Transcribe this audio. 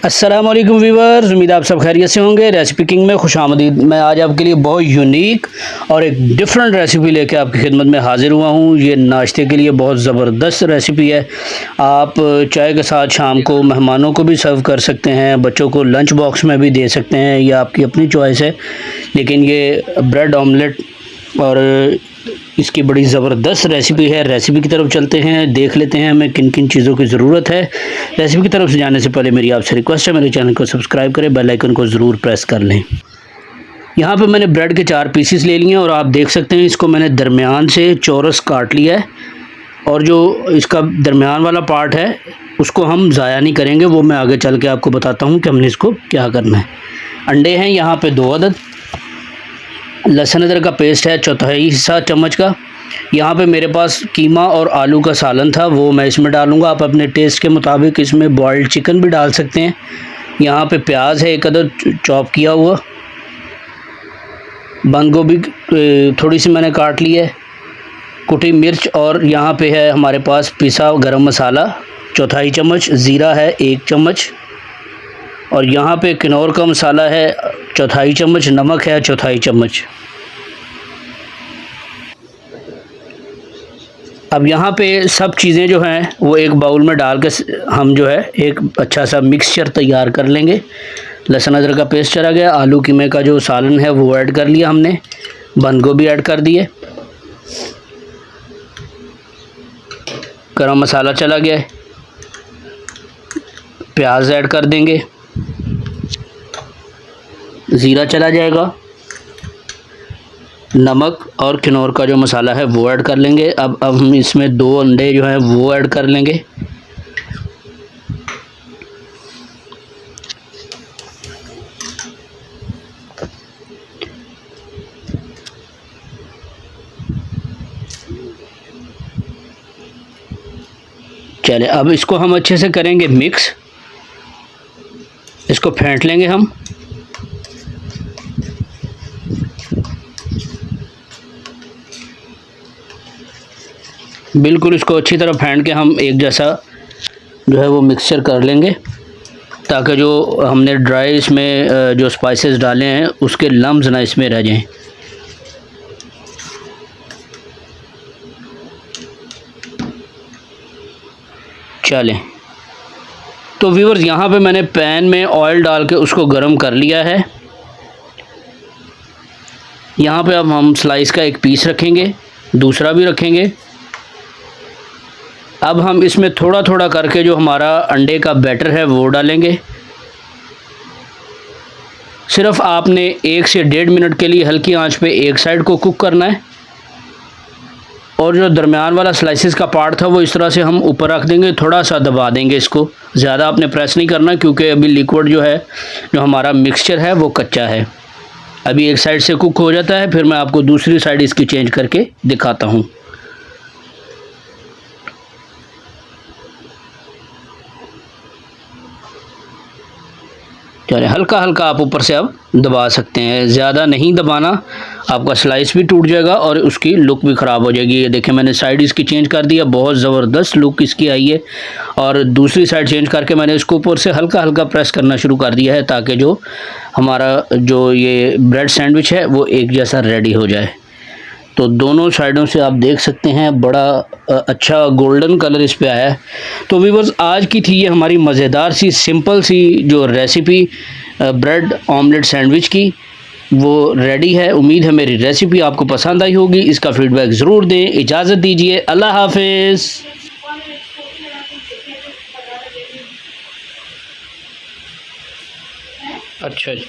अस्सलाम वालेकुम व्यूअर्स, उम्मीद आप सब खैरियत से होंगे। रेसिपी किंग में खुशामदीद। मैं आज आपके लिए बहुत यूनिक और एक डिफरेंट रेसिपी लेके आपकी खिदमत में हाज़िर हुआ हूँ। ये नाश्ते के लिए बहुत ज़बरदस्त रेसिपी है। आप चाय के साथ शाम को मेहमानों को भी सर्व कर सकते हैं, बच्चों को लंच बॉक्स में भी दे सकते हैं, यह आपकी अपनी चॉइस है। लेकिन ये ब्रेड ऑमलेट और इसकी बड़ी ज़बरदस्त रेसिपी है। रेसिपी की तरफ चलते हैं, देख लेते हैं हमें किन किन चीज़ों की ज़रूरत है। रेसिपी की तरफ से जाने से पहले मेरी आपसे रिक्वेस्ट है, मेरे चैनल को सब्सक्राइब करें, बेल आइकन को ज़रूर प्रेस कर लें। यहाँ पे मैंने ब्रेड के 4 पीसीस ले लिए हैं और आप देख सकते हैं इसको मैंने दरमियान से चौरस काट लिया है। और जो इसका दरमियान वाला पार्ट है उसको हम ज़ाया नहीं करेंगे, वो मैं आगे चल के आपको बताता हूँ कि हमने इसको क्या करना है। अंडे हैं यहाँ पे 2 अदद। लहसुन अदरक का पेस्ट है चौथाई हिस्सा चम्मच का। यहाँ पे मेरे पास कीमा और आलू का सालन था, वो मैं इसमें डालूँगा। आप अपने टेस्ट के मुताबिक इसमें बॉइल्ड चिकन भी डाल सकते हैं। यहाँ पे प्याज है 1 अदद चॉप किया हुआ। बंद गोभी थोड़ी सी मैंने काट ली है। कुटी मिर्च और यहाँ पे है हमारे पास पिसा गरम मसाला चौथाई चम्मच। ज़ीरा है 1 चम्मच और यहाँ पे किनौर का मसाला है चौथाई चम्मच। नमक है चौथाई चम्मच। अब यहाँ पे सब चीज़ें जो हैं वो एक बाउल में डाल के हम जो है एक अच्छा सा मिक्सचर तैयार कर लेंगे। लहसुन अदरक का पेस्ट चला गया, आलू कीमे का जो सालन है वो ऐड कर लिया हमने, बंद गोभी ऐड कर दिए, गरम मसाला चला गया, प्याज ऐड कर देंगे, ज़ीरा चला जाएगा, नमक और किनौर का जो मसाला है वो ऐड कर लेंगे। अब हम इसमें 2 अंडे जो हैं वो ऐड कर लेंगे। चले अब इसको हम अच्छे से करेंगे मिक्स, इसको फेंट लेंगे हम। बिल्कुल इसको अच्छी तरह फेंट के हम एक जैसा जो है वो मिक्सचर कर लेंगे, ताकि जो हमने ड्राई इसमें जो स्पाइसेस डाले हैं उसके लम्स ना इसमें रह जाएं। चलें तो व्यूअर्स, यहाँ पे मैंने पैन में ऑयल डाल के उसको गर्म कर लिया है। यहाँ पे अब हम स्लाइस का एक पीस रखेंगे, दूसरा भी रखेंगे। अब हम इसमें थोड़ा थोड़ा करके जो हमारा अंडे का बैटर है वो डालेंगे। सिर्फ आपने 1 से 1.5 मिनट के लिए हल्की आंच पे एक साइड को कुक करना है और जो दरमियान वाला स्लाइसेस का पार्ट था वो इस तरह से हम ऊपर रख देंगे, थोड़ा सा दबा देंगे इसको, ज़्यादा आपने प्रेस नहीं करना क्योंकि अभी लिक्विड जो है, जो हमारा मिक्सचर है वो कच्चा है। अभी एक साइड से कुक हो जाता है, फिर मैं आपको दूसरी साइड इसकी चेंज करके दिखाता हूँ। चलिए हल्का हल्का आप ऊपर से अब दबा सकते हैं, ज़्यादा नहीं दबाना, आपका स्लाइस भी टूट जाएगा और उसकी लुक भी ख़राब हो जाएगी। ये देखें मैंने साइड इसकी चेंज कर दिया, बहुत ज़बरदस्त लुक इसकी आई है। और दूसरी साइड चेंज करके मैंने इसको ऊपर से हल्का हल्का प्रेस करना शुरू कर दिया है, ताकि जो हमारा जो ये ब्रेड सैंडविच है वो एक जैसा रेडी हो जाए। तो दोनों साइडों से आप देख सकते हैं बड़ा अच्छा गोल्डन कलर इस पे आया है। तो व्यूअर्स, आज की थी ये हमारी मज़ेदार सी सिंपल सी जो रेसिपी ब्रेड ऑमलेट सैंडविच की, वो रेडी है। उम्मीद है मेरी रेसिपी आपको पसंद आई होगी। इसका फीडबैक ज़रूर दें। इजाज़त दीजिए, अल्लाह हाफिज़। अच्छा जी।